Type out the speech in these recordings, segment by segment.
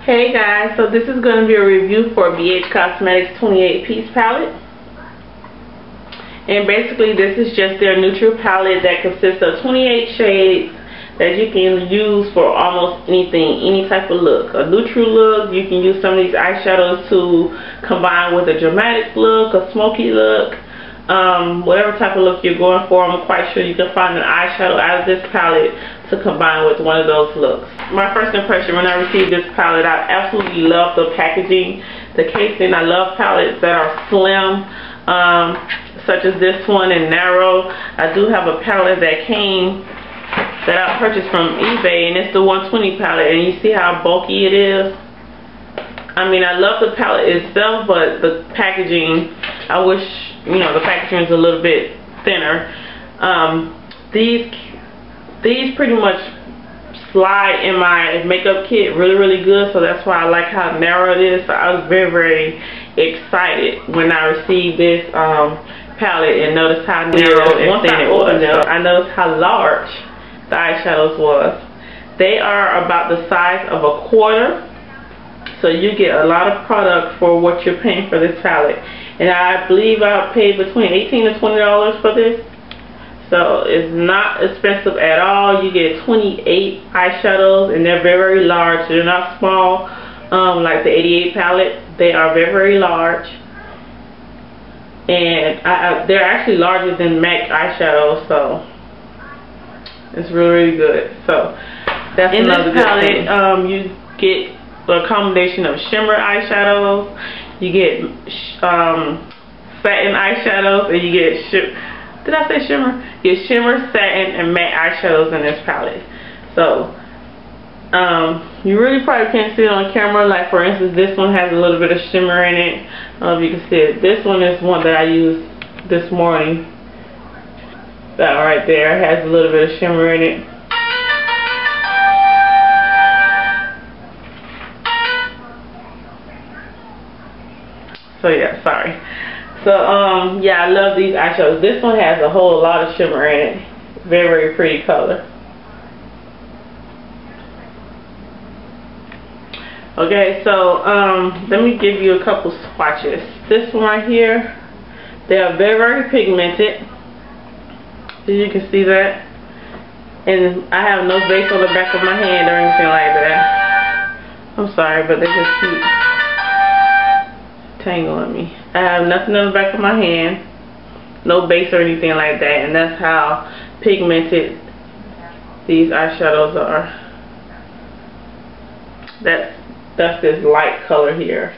Hey guys, so this is going to be a review for BHCosmetics 28-piece palette. And basically this is just their neutral palette that consists of 28 shades that you can use for almost anything, any type of look. A neutral look, you can use some of these eyeshadows to combine with a dramatic look, a smoky look. Whatever type of look you're going for, I'm quite sure you can find an eyeshadow out of this palette to combine with one of those looks. My first impression when I received this palette, I absolutely love the packaging, the casing. I love palettes that are slim, such as this one, and narrow. I do have a palette that I purchased from eBay, and it's the 120 palette, and you see how bulky it is. I mean, I love the palette itself, but the packaging, I wish, you know, the packaging is a little bit thinner. These pretty much slide in my makeup kit really good, so that's why I like how narrow it is. So I was very excited when I received this palette and noticed how narrow and thin it was. I noticed how large the eyeshadows was. They are about the size of a quarter. So you get a lot of product for what you're paying for this palette. And I believe I paid between $18 to $20 for this. So it's not expensive at all. You get 28 eyeshadows, and they're very large. They're not small like the 88 palette. They are very large. And they're actually larger than MAC eyeshadows. So it's really good. So that's in another this palette. You get a combination of shimmer eyeshadows, you get satin eyeshadows, and you get did I say shimmer? You get shimmer, satin, and matte eyeshadows in this palette. So you really probably can't see it on camera. Like for instance, this one has a little bit of shimmer in it. I don't know if you can see it. This one is one that I used this morning. That right there has a little bit of shimmer in it. So yeah, sorry. So yeah, I love these eyeshadows. This one has a whole lot of shimmer in it. Very pretty color. Okay, so let me give you a couple swatches. This one right here, they are very pigmented. So you can see that. And I have no base on the back of my hand or anything like that. I'm sorry, but they just keep tangling me. I have nothing on the back of my hand, no base or anything like that, and that's how pigmented these eyeshadows are. That's this light color here,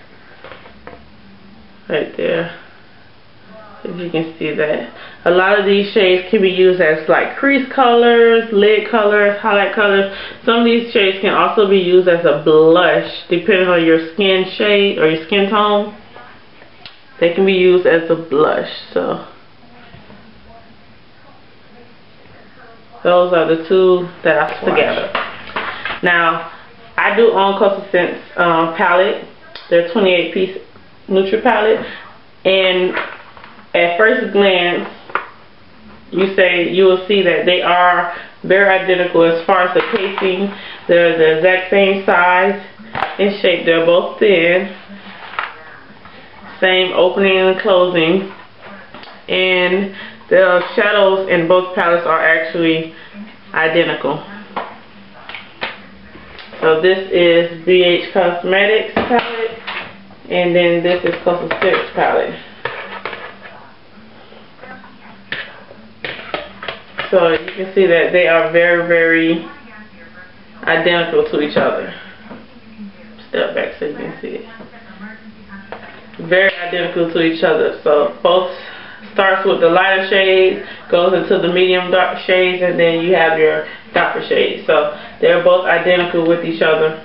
right there. If you can see that. A lot of these shades can be used as like crease colors, lid colors, highlight colors. Some of these shades can also be used as a blush, depending on your skin shade or your skin tone. They can be used as a blush. So those are the two that I swatched together. Now I do own Coastal Scents palette. They're 28-piece neutral palette, and at first glance you will see that they are very identical as far as the casing. They're the exact same size and shape. They're both thin. Same opening and closing, and the shadows in both palettes are actually identical. So this is BHCosmetics palette, and then this is Coastal Scents palette. So you can see that they are very identical to each other. Step back so you can see it. Very identical to each other. So both starts with the lighter shades, goes into the medium dark shades, and then you have your darker shades. So they're both identical with each other.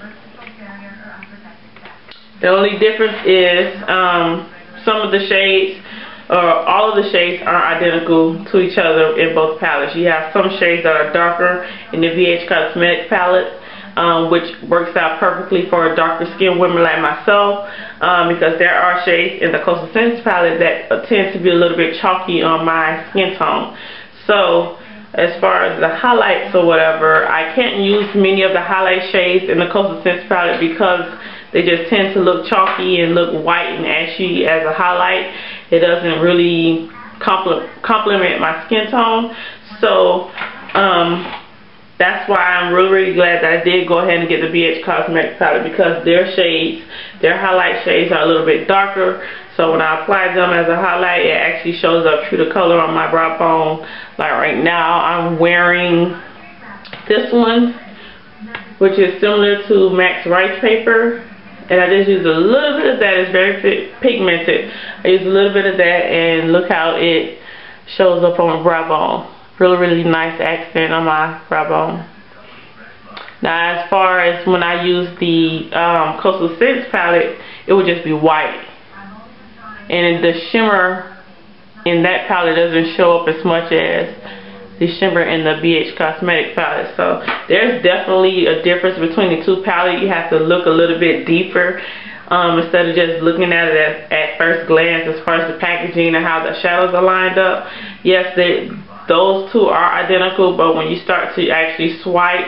The only difference is some of the shades, or all of the shades, are identical to each other in both palettes. You have some shades that are darker in the BHCosmetics palette, which works out perfectly for darker skinned women like myself, because there are shades in the Coastal Scents palette that tend to be a little bit chalky on my skin tone. So as far as the highlights or whatever, I can't use many of the highlight shades in the Coastal Scents palette because they just tend to look chalky and look white and ashy as a highlight. It doesn't really complement my skin tone. So that's why I'm really glad that I did go ahead and get the BHCosmetics palette, because their shades, their highlight shades are a little bit darker. So when I apply them as a highlight, it actually shows up true to color on my brow bone. Like right now, I'm wearing this one, which is similar to Max Rice Paper. And I just use a little bit of that. It's very pigmented. I use a little bit of that, and look how it shows up on my brow bone. Really, really nice accent on my brow bone. Now, as far as when I use the Coastal Scents palette, it would just be white. And the shimmer in that palette doesn't show up as much as the shimmer in the BHCosmetics palette. So there's definitely a difference between the two palettes. You have to look a little bit deeper instead of just looking at it at first glance as far as the packaging and how the shadows are lined up. Yes, those two are identical, but when you start to actually swipe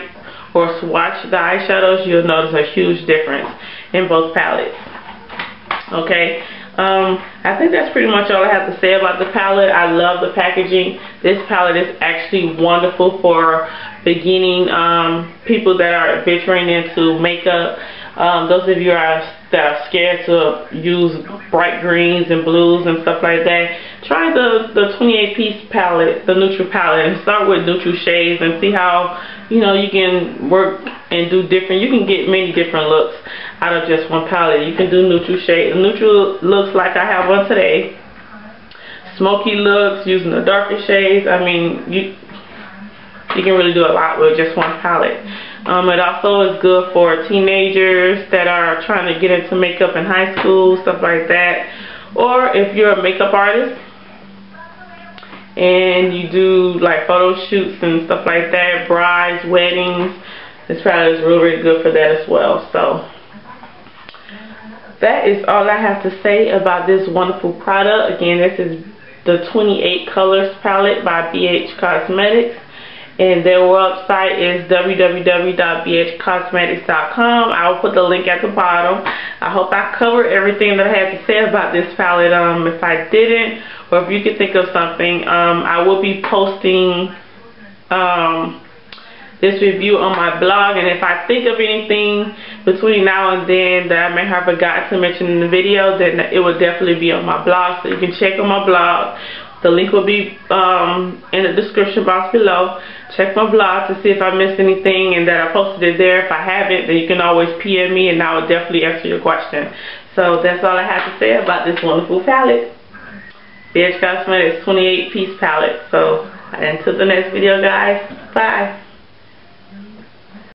or swatch the eyeshadows, you'll notice a huge difference in both palettes. Okay. I think that's pretty much all I have to say about the palette. I love the packaging. This palette is actually wonderful for beginning people that are venturing into makeup. Those of you that are scared to use bright greens and blues and stuff like that, try the 28-piece palette, the neutral palette, and start with neutral shades and see how, you know, you can work and do different. You can get many different looks out of just one palette. You can do neutral shades, neutral looks like I have one today. Smoky looks using the darker shades. I mean, you can really do a lot with just one palette. It also is good for teenagers that are trying to get into makeup in high school, stuff like that. Or if you're a makeup artist and you do like photo shoots and stuff like that, brides, weddings, this palette is really, really good for that as well. So that is all I have to say about this wonderful product. Again, this is the 28 Colors palette by BHCosmetics. And their website is www.bhcosmetics.com. I will put the link at the bottom. I hope I covered everything that I had to say about this palette. If I didn't, or if you could think of something, I will be posting this review on my blog. And if I think of anything between now and then that I may have forgot to mention in the video, then it will definitely be on my blog. So you can check on my blog. The link will be in the description box below. Check my blog to see if I missed anything and that I posted it there. If I haven't, then you can always PM me and I will definitely answer your question. So that's all I have to say about this wonderful palette. BHCosmetics 28-piece palette. So until the next video, guys. Bye.